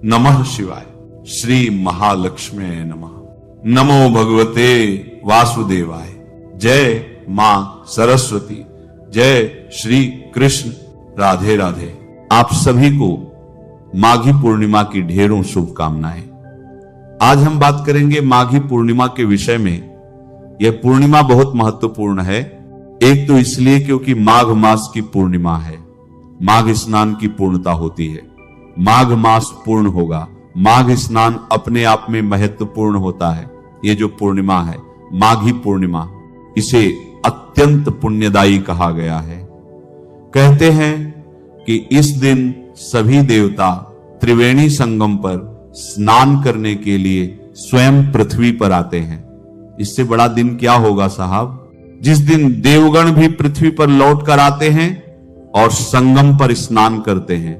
नमः शिवाय। श्री महालक्ष्मी नमः। नमो भगवते वासुदेवाय। जय मां सरस्वती। जय श्री कृष्ण। राधे राधे। आप सभी को माघी पूर्णिमा की ढेरों शुभकामनाएं। आज हम बात करेंगे माघी पूर्णिमा के विषय में। यह पूर्णिमा बहुत महत्वपूर्ण है। एक तो इसलिए क्योंकि माघ मास की पूर्णिमा है, माघ स्नान की पूर्णता होती है। माघ मास पूर्ण होगा, माघ स्नान अपने आप में महत्वपूर्ण होता है। ये जो पूर्णिमा है माघी पूर्णिमा, इसे अत्यंत पुण्यदायी कहा गया है। कहते हैं कि इस दिन सभी देवता त्रिवेणी संगम पर स्नान करने के लिए स्वयं पृथ्वी पर आते हैं। इससे बड़ा दिन क्या होगा साहब, जिस दिन देवगण भी पृथ्वी पर लौट कर आते हैं और संगम पर स्नान करते हैं।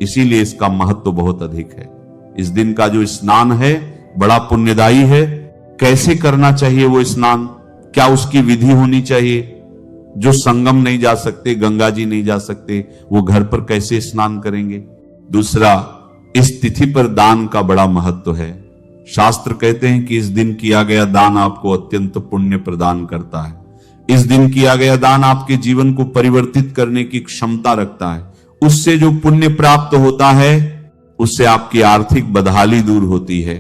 इसीलिए इसका महत्व बहुत अधिक है। इस दिन का जो स्नान है बड़ा पुण्यदायी है। कैसे करना चाहिए वो स्नान, क्या उसकी विधि होनी चाहिए? जो संगम नहीं जा सकते, गंगा जी नहीं जा सकते, वो घर पर कैसे स्नान करेंगे? दूसरा, इस तिथि पर दान का बड़ा महत्व है। शास्त्र कहते हैं कि इस दिन किया गया दान आपको अत्यंत पुण्य प्रदान करता है। इस दिन किया गया दान आपके जीवन को परिवर्तित करने की क्षमता रखता है। उससे जो पुण्य प्राप्त होता है उससे आपकी आर्थिक बदहाली दूर होती है,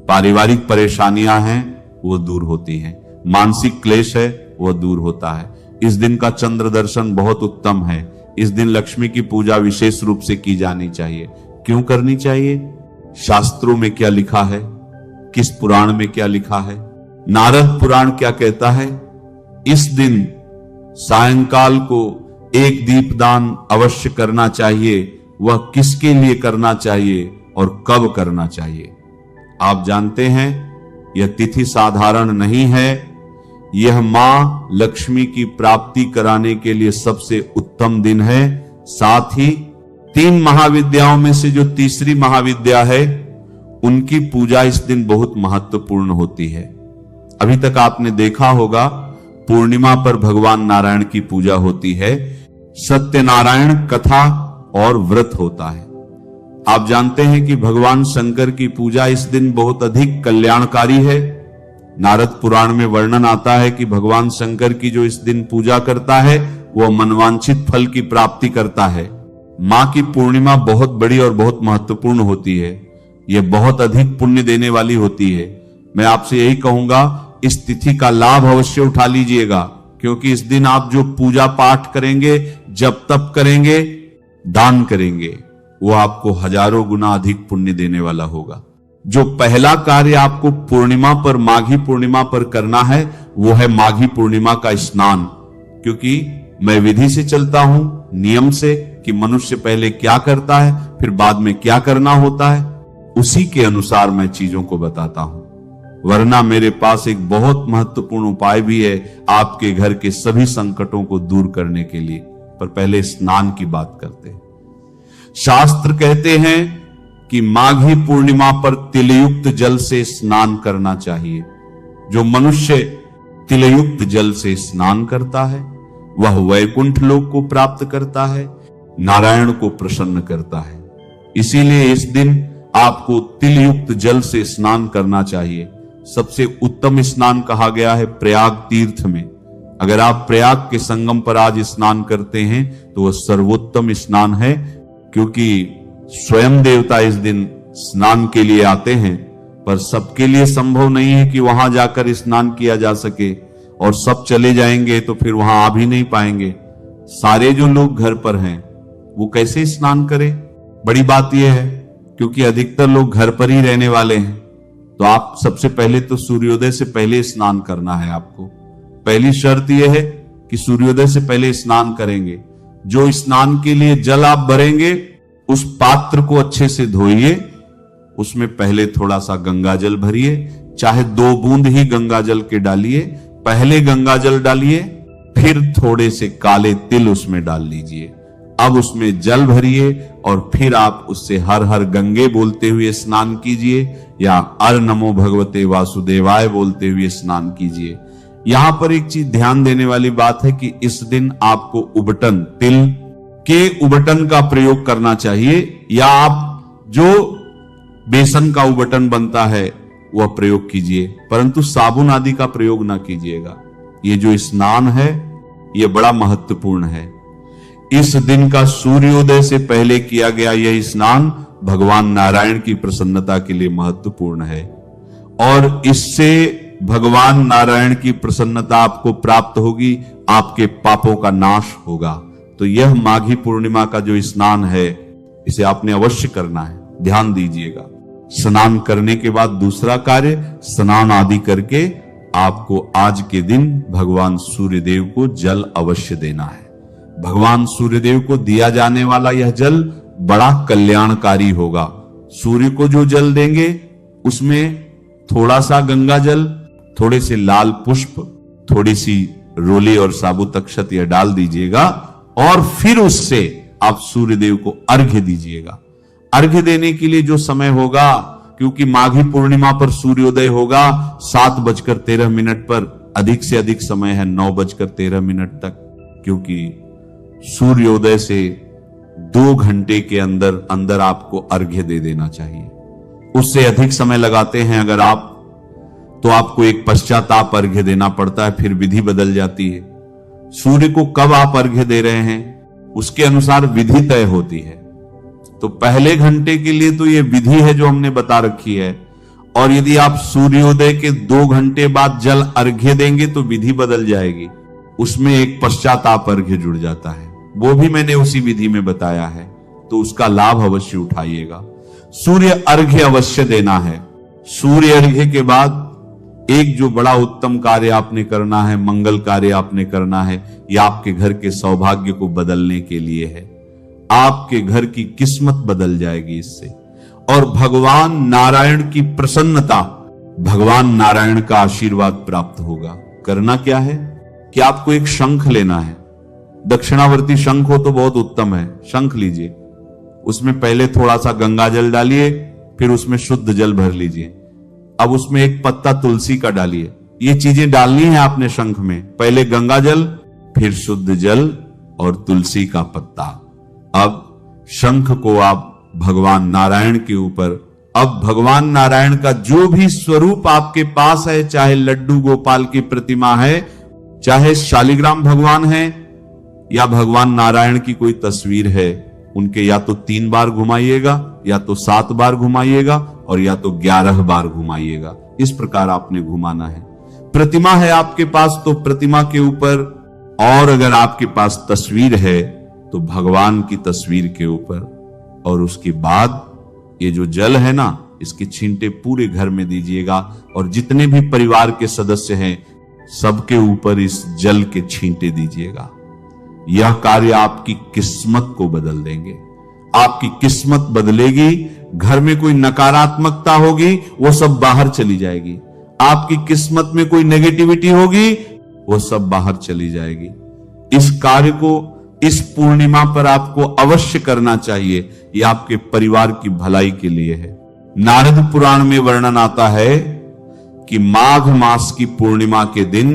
पारिवारिक परेशानियां हैं वो दूर होती हैं, मानसिक क्लेश है वो दूर होता है। इस दिन का चंद्र दर्शन बहुत उत्तम है। इस दिन लक्ष्मी की पूजा विशेष रूप से की जानी चाहिए। क्यों करनी चाहिए? शास्त्रों में क्या लिखा है, किस पुराण में क्या लिखा है? नारद पुराण क्या कहता है? इस दिन सायंकाल को एक दीपदान अवश्य करना चाहिए। वह किसके लिए करना चाहिए और कब करना चाहिए? आप जानते हैं यह तिथि साधारण नहीं है। यह मां लक्ष्मी की प्राप्ति कराने के लिए सबसे उत्तम दिन है। साथ ही 3 महाविद्याओं में से जो तीसरी महाविद्या है उनकी पूजा इस दिन बहुत महत्वपूर्ण होती है। अभी तक आपने देखा होगा पूर्णिमा पर भगवान नारायण की पूजा होती है, सत्यनारायण कथा और व्रत होता है। आप जानते हैं कि भगवान शंकर की पूजा इस दिन बहुत अधिक कल्याणकारी है। नारद पुराण में वर्णन आता है कि भगवान शंकर की जो इस दिन पूजा करता है वह मनवांछित फल की प्राप्ति करता है। मां की पूर्णिमा बहुत बड़ी और बहुत महत्वपूर्ण होती है। यह बहुत अधिक पुण्य देने वाली होती है। मैं आपसे यही कहूंगा, इस तिथि का लाभ अवश्य उठा लीजिएगा, क्योंकि इस दिन आप जो पूजा पाठ करेंगे, जप तप करेंगे, दान करेंगे, वो आपको हजारों गुना अधिक पुण्य देने वाला होगा। जो पहला कार्य आपको पूर्णिमा पर, माघी पूर्णिमा पर करना है वो है माघी पूर्णिमा का स्नान। क्योंकि मैं विधि से चलता हूं, नियम से, कि मनुष्य पहले क्या करता है फिर बाद में क्या करना होता है, उसी के अनुसार मैं चीजों को बताता हूं। वरना मेरे पास एक बहुत महत्वपूर्ण उपाय भी है आपके घर के सभी संकटों को दूर करने के लिए। पर पहले स्नान की बात करते हैं। शास्त्र कहते हैं कि माघी पूर्णिमा पर तिलयुक्त जल से स्नान करना चाहिए। जो मनुष्य तिलयुक्त जल से स्नान करता है वह वैकुंठ लोक को प्राप्त करता है, नारायण को प्रसन्न करता है। इसीलिए इस दिन आपको तिलयुक्त जल से स्नान करना चाहिए। सबसे उत्तम स्नान कहा गया है प्रयाग तीर्थ में। अगर आप प्रयाग के संगम पर आज स्नान करते हैं तो वह सर्वोत्तम स्नान है, क्योंकि स्वयं देवता इस दिन स्नान के लिए आते हैं। पर सबके लिए संभव नहीं है कि वहां जाकर स्नान किया जा सके, और सब चले जाएंगे तो फिर वहां आ भी नहीं पाएंगे। सारे जो लोग घर पर हैं वो कैसे स्नान करें? बड़ी बात यह है क्योंकि अधिकतर लोग घर पर ही रहने वाले हैं। तो आप सबसे पहले तो सूर्योदय से पहले स्नान करना है। आपको पहली शर्त यह है कि सूर्योदय से पहले स्नान करेंगे। जो स्नान के लिए जल आप भरेंगे उस पात्र को अच्छे से धोइए, उसमें पहले थोड़ा सा गंगा जल भरिए, चाहे 2 बूंद ही गंगा जल के डालिए। पहले गंगा जल डालिए, फिर थोड़े से काले तिल उसमें डाल लीजिए। अब उसमें जल भरिए और फिर आप उससे हर हर गंगे बोलते हुए स्नान कीजिए, या अर नमो भगवते वासुदेवाय बोलते हुए स्नान कीजिए। यहां पर एक चीज ध्यान देने वाली बात है कि इस दिन आपको उबटन, तिल के उबटन का प्रयोग करना चाहिए, या आप जो बेसन का उबटन बनता है वह प्रयोग कीजिए, परंतु साबुन आदि का प्रयोग ना कीजिएगा। ये जो स्नान है यह बड़ा महत्वपूर्ण है। इस दिन का सूर्योदय से पहले किया गया यह स्नान भगवान नारायण की प्रसन्नता के लिए महत्वपूर्ण है, और इससे भगवान नारायण की प्रसन्नता आपको प्राप्त होगी, आपके पापों का नाश होगा। तो यह माघी पूर्णिमा का जो स्नान है इसे आपने अवश्य करना है, ध्यान दीजिएगा। स्नान करने के बाद दूसरा कार्य, स्नान आदि करके आपको आज के दिन भगवान सूर्यदेव को जल अवश्य देना है। भगवान सूर्यदेव को दिया जाने वाला यह जल बड़ा कल्याणकारी होगा। सूर्य को जो जल देंगे उसमें थोड़ा सा गंगा जल, थोड़े से लाल पुष्प, थोड़ी सी रोली और साबुत अक्षत यह डाल दीजिएगा, और फिर उससे आप सूर्यदेव को अर्घ्य दीजिएगा। अर्घ्य देने के लिए जो समय होगा, क्योंकि माघी पूर्णिमा पर सूर्योदय होगा 7:13 पर, अधिक से अधिक समय है 9:13 तक, क्योंकि सूर्योदय से 2 घंटे के अंदर अंदर आपको अर्घ्य दे देना चाहिए। उससे अधिक समय लगाते हैं अगर आप, तो आपको एक पश्चाताप अर्घ्य देना पड़ता है, फिर विधि बदल जाती है। सूर्य को कब आप अर्घ्य दे रहे हैं उसके अनुसार विधि तय होती है। तो पहले घंटे के लिए तो यह विधि है जो हमने बता रखी है, और यदि आप सूर्योदय के 2 घंटे बाद जल अर्घ्य देंगे तो विधि बदल जाएगी, उसमें एक पश्चाताप अर्घ्य जुड़ जाता है, वो भी मैंने उसी विधि में बताया है, तो उसका लाभ अवश्य उठाइएगा। सूर्य अर्घ्य अवश्य देना है। सूर्य अर्घ्य के बाद एक जो बड़ा उत्तम कार्य आपने करना है, मंगल कार्य आपने करना है, यह आपके घर के सौभाग्य को बदलने के लिए है। आपके घर की किस्मत बदल जाएगी इससे, और भगवान नारायण की प्रसन्नता, भगवान नारायण का आशीर्वाद प्राप्त होगा। करना क्या है कि आपको एक शंख लेना है, दक्षिणावर्ती शंख हो तो बहुत उत्तम है, शंख लीजिए, उसमें पहले थोड़ा सा गंगा जल डालिए, फिर उसमें शुद्ध जल भर लीजिए, अब उसमें एक पत्ता तुलसी का डालिए। ये चीजें डालनी है आपने शंख में, पहले गंगा जल, फिर शुद्ध जल और तुलसी का पत्ता। अब शंख को आप भगवान नारायण के ऊपर, अब भगवान नारायण का जो भी स्वरूप आपके पास है, चाहे लड्डू गोपाल की प्रतिमा है, चाहे शालिग्राम भगवान है, या भगवान नारायण की कोई तस्वीर है, उनके या तो 3 बार घुमाइएगा, या तो 7 बार घुमाइएगा, और या तो 11 बार घुमाइएगा। इस प्रकार आपने घुमाना है। प्रतिमा है आपके पास तो प्रतिमा के ऊपर, और अगर आपके पास तस्वीर है तो भगवान की तस्वीर के ऊपर, और उसके बाद ये जो जल है ना, इसके छींटे पूरे घर में दीजिएगा, और जितने भी परिवार के सदस्य हैं सबके ऊपर इस जल के छींटे दीजिएगा। यह कार्य आपकी किस्मत को बदल देंगे। आपकी किस्मत बदलेगी, घर में कोई नकारात्मकता होगी वो सब बाहर चली जाएगी, आपकी किस्मत में कोई नेगेटिविटी होगी वो सब बाहर चली जाएगी। इस कार्य को इस पूर्णिमा पर आपको अवश्य करना चाहिए, यह आपके परिवार की भलाई के लिए है। नारद पुराण में वर्णन आता है कि माघ मास की पूर्णिमा के दिन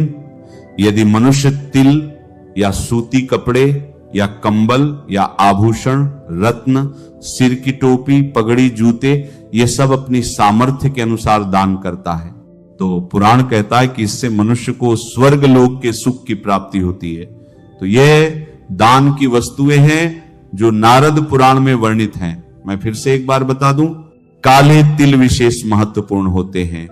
यदि मनुष्य तिल या सूती कपड़े या कंबल या आभूषण, रत्न, सिर की टोपी, पगड़ी, जूते, ये सब अपनी सामर्थ्य के अनुसार दान करता है, तो पुराण कहता है कि इससे मनुष्य को स्वर्ग लोक के सुख की प्राप्ति होती है। तो यह दान की वस्तुएं हैं जो नारद पुराण में वर्णित हैं। मैं फिर से एक बार बता दूं, काले तिल विशेष महत्वपूर्ण होते हैं।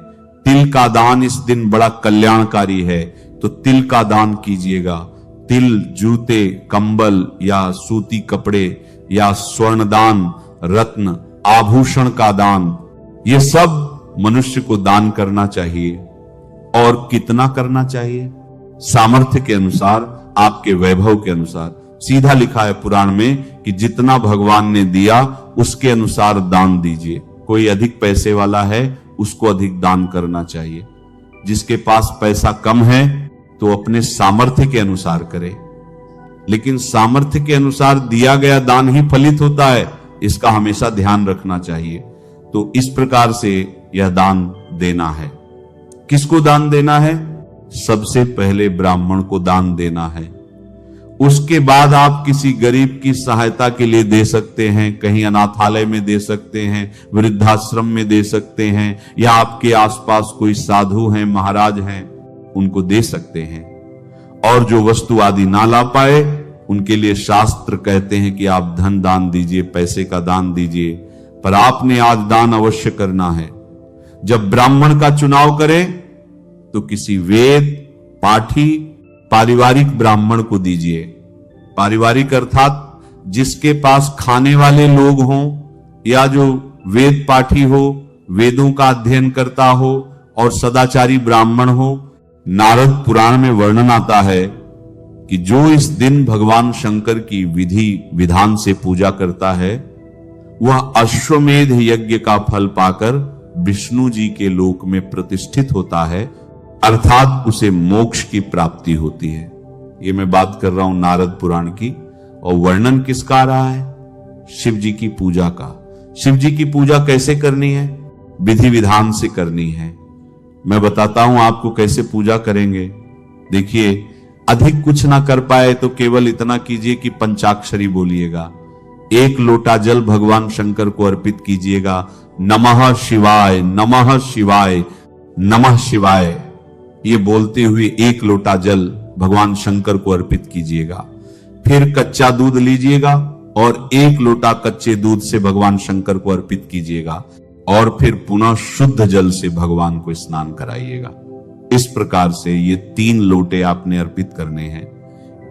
तिल का दान इस दिन बड़ा कल्याणकारी है, तो तिल का दान कीजिएगा। तिल, जूते, कंबल या सूती कपड़े या स्वर्ण दान, रत्न, आभूषण का दान, ये सब मनुष्य को दान करना चाहिए। और कितना करना चाहिए? सामर्थ्य के अनुसार, आपके वैभव के अनुसार। सीधा लिखा है पुराण में कि जितना भगवान ने दिया उसके अनुसार दान दीजिए। कोई अधिक पैसे वाला है उसको अधिक दान करना चाहिए। जिसके पास पैसा कम है तो अपने सामर्थ्य के अनुसार करे, लेकिन सामर्थ्य के अनुसार दिया गया दान ही फलित होता है, इसका हमेशा ध्यान रखना चाहिए। तो इस प्रकार से यह दान देना है। किसको दान देना है? सबसे पहले ब्राह्मण को दान देना है। उसके बाद आप किसी गरीब की सहायता के लिए दे सकते हैं, कहीं अनाथालय में दे सकते हैं, वृद्धाश्रम में दे सकते हैं, या आपके आसपास कोई साधु हैं, महाराज हैं, उनको दे सकते हैं। और जो वस्तु आदि ना ला पाए उनके लिए शास्त्र कहते हैं कि आप धन दान दीजिए, पैसे का दान दीजिए, पर आपने आज दान अवश्य करना है। जब ब्राह्मण का चुनाव करें तो किसी वेद पाठी पारिवारिक ब्राह्मण को दीजिए। पारिवारिक अर्थात जिसके पास खाने वाले लोग हों, या जो वेद पाठी हो, वेदों का अध्ययन करता हो और सदाचारी ब्राह्मण हो। नारद पुराण में वर्णन आता है कि जो इस दिन भगवान शंकर की विधि विधान से पूजा करता है वह अश्वमेध यज्ञ का फल पाकर विष्णु जी के लोक में प्रतिष्ठित होता है, अर्थात उसे मोक्ष की प्राप्ति होती है। ये मैं बात कर रहा हूं नारद पुराण की, और वर्णन किसका आ रहा है? शिव जी की पूजा का। शिव जी की पूजा कैसे करनी है? विधि विधान से करनी है। मैं बताता हूं आपको कैसे पूजा करेंगे। देखिए, अधिक कुछ ना कर पाए तो केवल इतना कीजिए कि पंचाक्षरी बोलिएगा। 1 लोटा जल भगवान शंकर को अर्पित कीजिएगा। नमः शिवाय, नमः शिवाय, नमः शिवाय, ये बोलते हुए 1 लोटा जल भगवान शंकर को अर्पित कीजिएगा। फिर कच्चा दूध लीजिएगा और 1 लोटा कच्चे दूध से भगवान शंकर को अर्पित कीजिएगा, और फिर पुनः शुद्ध जल से भगवान को स्नान कराइएगा। इस प्रकार से ये 3 लोटे आपने अर्पित करने हैं।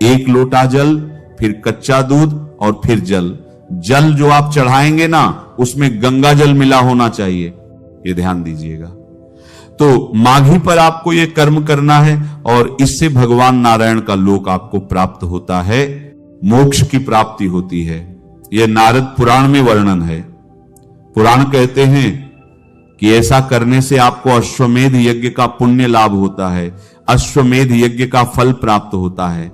1 लोटा जल, फिर कच्चा दूध और फिर जल। जल जो आप चढ़ाएंगे ना, उसमें गंगा जल मिला होना चाहिए, ये ध्यान दीजिएगा। तो माघी पर आपको ये कर्म करना है और इससे भगवान नारायण का लोक आपको प्राप्त होता है, मोक्ष की प्राप्ति होती है। यह नारद पुराण में वर्णन है। पुराण कहते हैं कि ऐसा करने से आपको अश्वमेध यज्ञ का पुण्य लाभ होता है, अश्वमेध यज्ञ का फल प्राप्त होता है।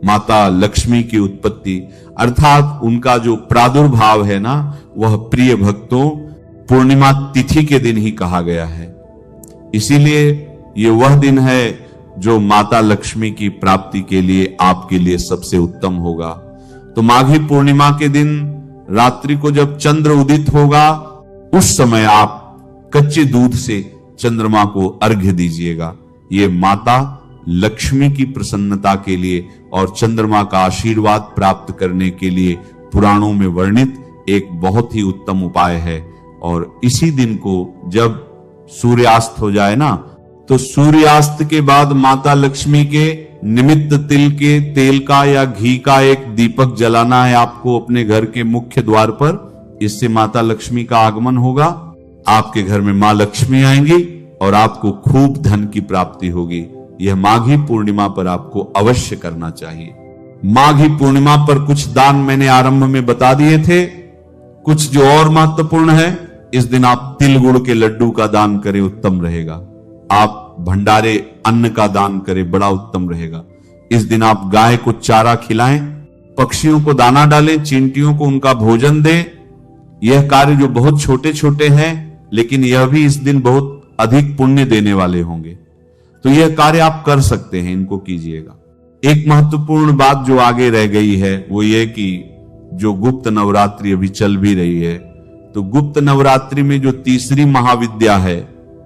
माता लक्ष्मी की उत्पत्ति अर्थात उनका जो प्रादुर्भाव है ना, वह प्रिय भक्तों पूर्णिमा तिथि के दिन ही कहा गया है। इसीलिए ये वह दिन है जो माता लक्ष्मी की प्राप्ति के लिए आपके लिए सबसे उत्तम होगा। तो माघी पूर्णिमा के दिन रात्रि को जब चंद्र उदित होगा, उस समय आप कच्चे दूध से चंद्रमा को अर्घ्य दीजिएगा। ये माता लक्ष्मी की प्रसन्नता के लिए और चंद्रमा का आशीर्वाद प्राप्त करने के लिए पुराणों में वर्णित एक बहुत ही उत्तम उपाय है। और इसी दिन को जब सूर्यास्त हो जाए ना, तो सूर्यास्त के बाद माता लक्ष्मी के निमित्त तिल के तेल का या घी का एक दीपक जलाना है आपको अपने घर के मुख्य द्वार पर। इससे माता लक्ष्मी का आगमन होगा, आपके घर में मां लक्ष्मी आएंगी और आपको खूब धन की प्राप्ति होगी। यह माघी पूर्णिमा पर आपको अवश्य करना चाहिए। माघी पूर्णिमा पर कुछ दान मैंने आरंभ में बता दिए थे, कुछ जो और महत्वपूर्ण है, इस दिन आप तिल गुड़ के लड्डू का दान करें, उत्तम रहेगा। आप भंडारे अन्न का दान करें, बड़ा उत्तम रहेगा। इस दिन आप गाय को चारा खिलाएं, पक्षियों को दाना डालें, चींटियों को उनका भोजन दें। यह कार्य जो बहुत छोटे छोटे हैं, लेकिन यह भी इस दिन बहुत अधिक पुण्य देने वाले होंगे। तो यह कार्य आप कर सकते हैं, इनको कीजिएगा। एक महत्वपूर्ण बात जो आगे रह गई है वो ये कि जो गुप्त नवरात्रि अभी चल भी रही है, तो गुप्त नवरात्रि में जो तीसरी महाविद्या है,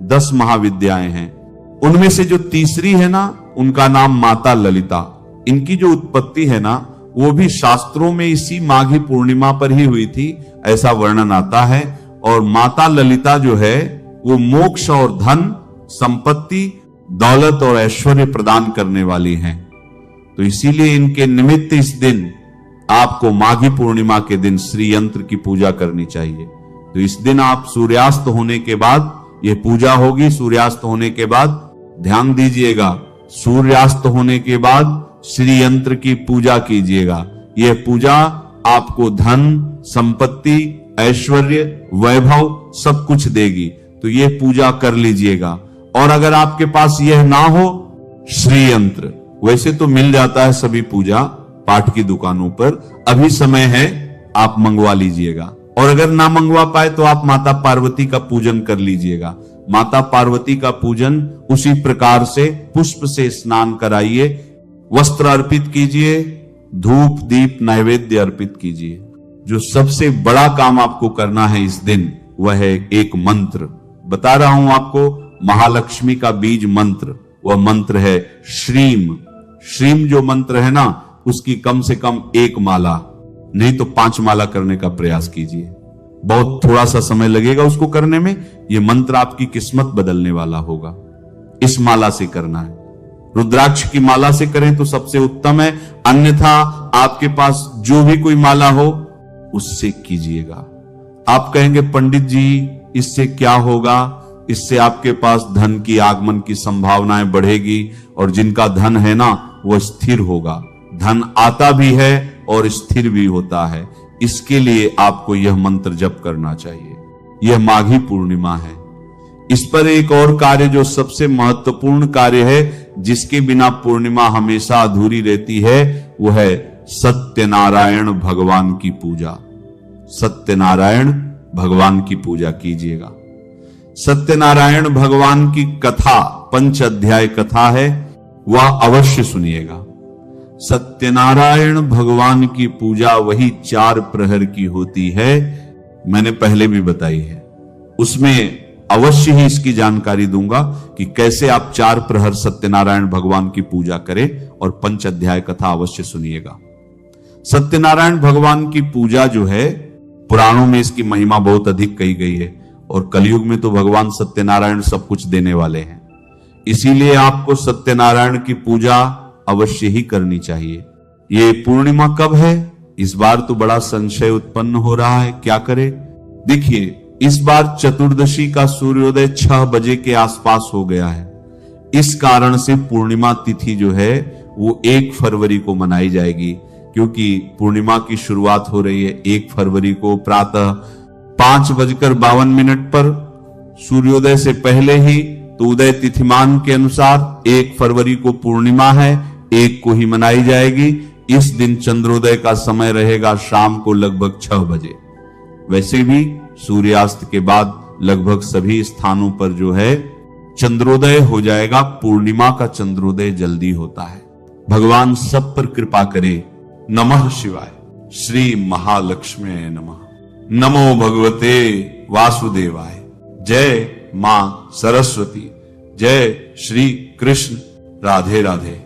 10 महाविद्याएं हैं, उनमें से जो तीसरी है ना, उनका नाम माता ललिता। इनकी जो उत्पत्ति है ना, वो भी शास्त्रों में इसी माघी पूर्णिमा पर ही हुई थी, ऐसा वर्णन आता है। और माता ललिता जो है वो मोक्ष और धन, संपत्ति, दौलत और ऐश्वर्य प्रदान करने वाली हैं। तो इसीलिए इनके निमित्त इस दिन आपको माघी पूर्णिमा के दिन श्री यंत्र की पूजा करनी चाहिए। तो इस दिन आप सूर्यास्त होने के बाद यह पूजा होगी। सूर्यास्त होने के बाद ध्यान दीजिएगा, सूर्यास्त होने के बाद श्री यंत्र की पूजा कीजिएगा। यह पूजा आपको धन, संपत्ति, ऐश्वर्य, वैभव सब कुछ देगी। तो यह पूजा कर लीजिएगा। और अगर आपके पास यह ना हो, श्री यंत्र वैसे तो मिल जाता है सभी पूजा पाठ की दुकानों पर, अभी समय है, आप मंगवा लीजिएगा। और अगर ना मंगवा पाए तो आप माता पार्वती का पूजन कर लीजिएगा। माता पार्वती का पूजन उसी प्रकार से पुष्प से स्नान कराइए, वस्त्र अर्पित कीजिए, धूप दीप नैवेद्य अर्पित कीजिए। जो सबसे बड़ा काम आपको करना है इस दिन वह है एक मंत्र बता रहा हूं आपको, महालक्ष्मी का बीज मंत्र। वह मंत्र है श्रीम। श्रीम जो मंत्र है ना, उसकी कम से कम 1 माला नहीं तो 5 माला करने का प्रयास कीजिए। बहुत थोड़ा सा समय लगेगा उसको करने में। यह मंत्र आपकी किस्मत बदलने वाला होगा। इस माला से करना है। रुद्राक्ष की माला से करें तो सबसे उत्तम है, अन्यथा आपके पास जो भी कोई माला हो उससे कीजिएगा। आप कहेंगे पंडित जी इससे क्या होगा? इससे आपके पास धन की आगमन की संभावनाएं बढ़ेगी और जिनका धन है ना वह स्थिर होगा। धन आता भी है और स्थिर भी होता है। इसके लिए आपको यह मंत्र जप करना चाहिए। यह माघी पूर्णिमा है। इस पर एक और कार्य जो सबसे महत्वपूर्ण कार्य है, जिसके बिना पूर्णिमा हमेशा अधूरी रहती है, वो है सत्यनारायण भगवान की पूजा। सत्यनारायण भगवान की पूजा कीजिएगा। सत्यनारायण भगवान की कथा 5 अध्याय कथा है, वह अवश्य सुनिएगा। सत्यनारायण भगवान की पूजा वही 4 प्रहर की होती है, मैंने पहले भी बताई है। उसमें अवश्य ही इसकी जानकारी दूंगा कि कैसे आप 4 प्रहर सत्यनारायण भगवान की पूजा करें, और 5 अध्याय कथा अवश्य सुनिएगा। सत्यनारायण भगवान की पूजा जो है, पुराणों में इसकी महिमा बहुत अधिक कही गई है, और कलयुग में तो भगवान सत्यनारायण सब कुछ देने वाले हैं। इसीलिए आपको सत्यनारायण की पूजा अवश्य ही करनी चाहिए। ये पूर्णिमा कब है? इस बार तो बड़ा संशय उत्पन्न हो रहा है, क्या करें? देखिए, इस बार चतुर्दशी का सूर्योदय 6 बजे के आसपास हो गया है। इस कारण से पूर्णिमा तिथि जो है वो 1 फरवरी को मनाई जाएगी, क्योंकि पूर्णिमा की शुरुआत हो रही है 1 फरवरी को प्रातः 5:52 पर सूर्योदय से पहले ही। तो उदय तिथिमान के अनुसार 1 फरवरी को पूर्णिमा है, 1 को ही मनाई जाएगी। इस दिन चंद्रोदय का समय रहेगा शाम को लगभग 6 बजे। वैसे भी सूर्यास्त के बाद लगभग सभी स्थानों पर जो है चंद्रोदय हो जाएगा। पूर्णिमा का चंद्रोदय जल्दी होता है। भगवान सब पर कृपा करे। नमः शिवाय। श्री महालक्ष्मी नमः। नमो भगवते वासुदेवाय। जय मां सरस्वती। जय श्री कृष्ण। राधे राधे।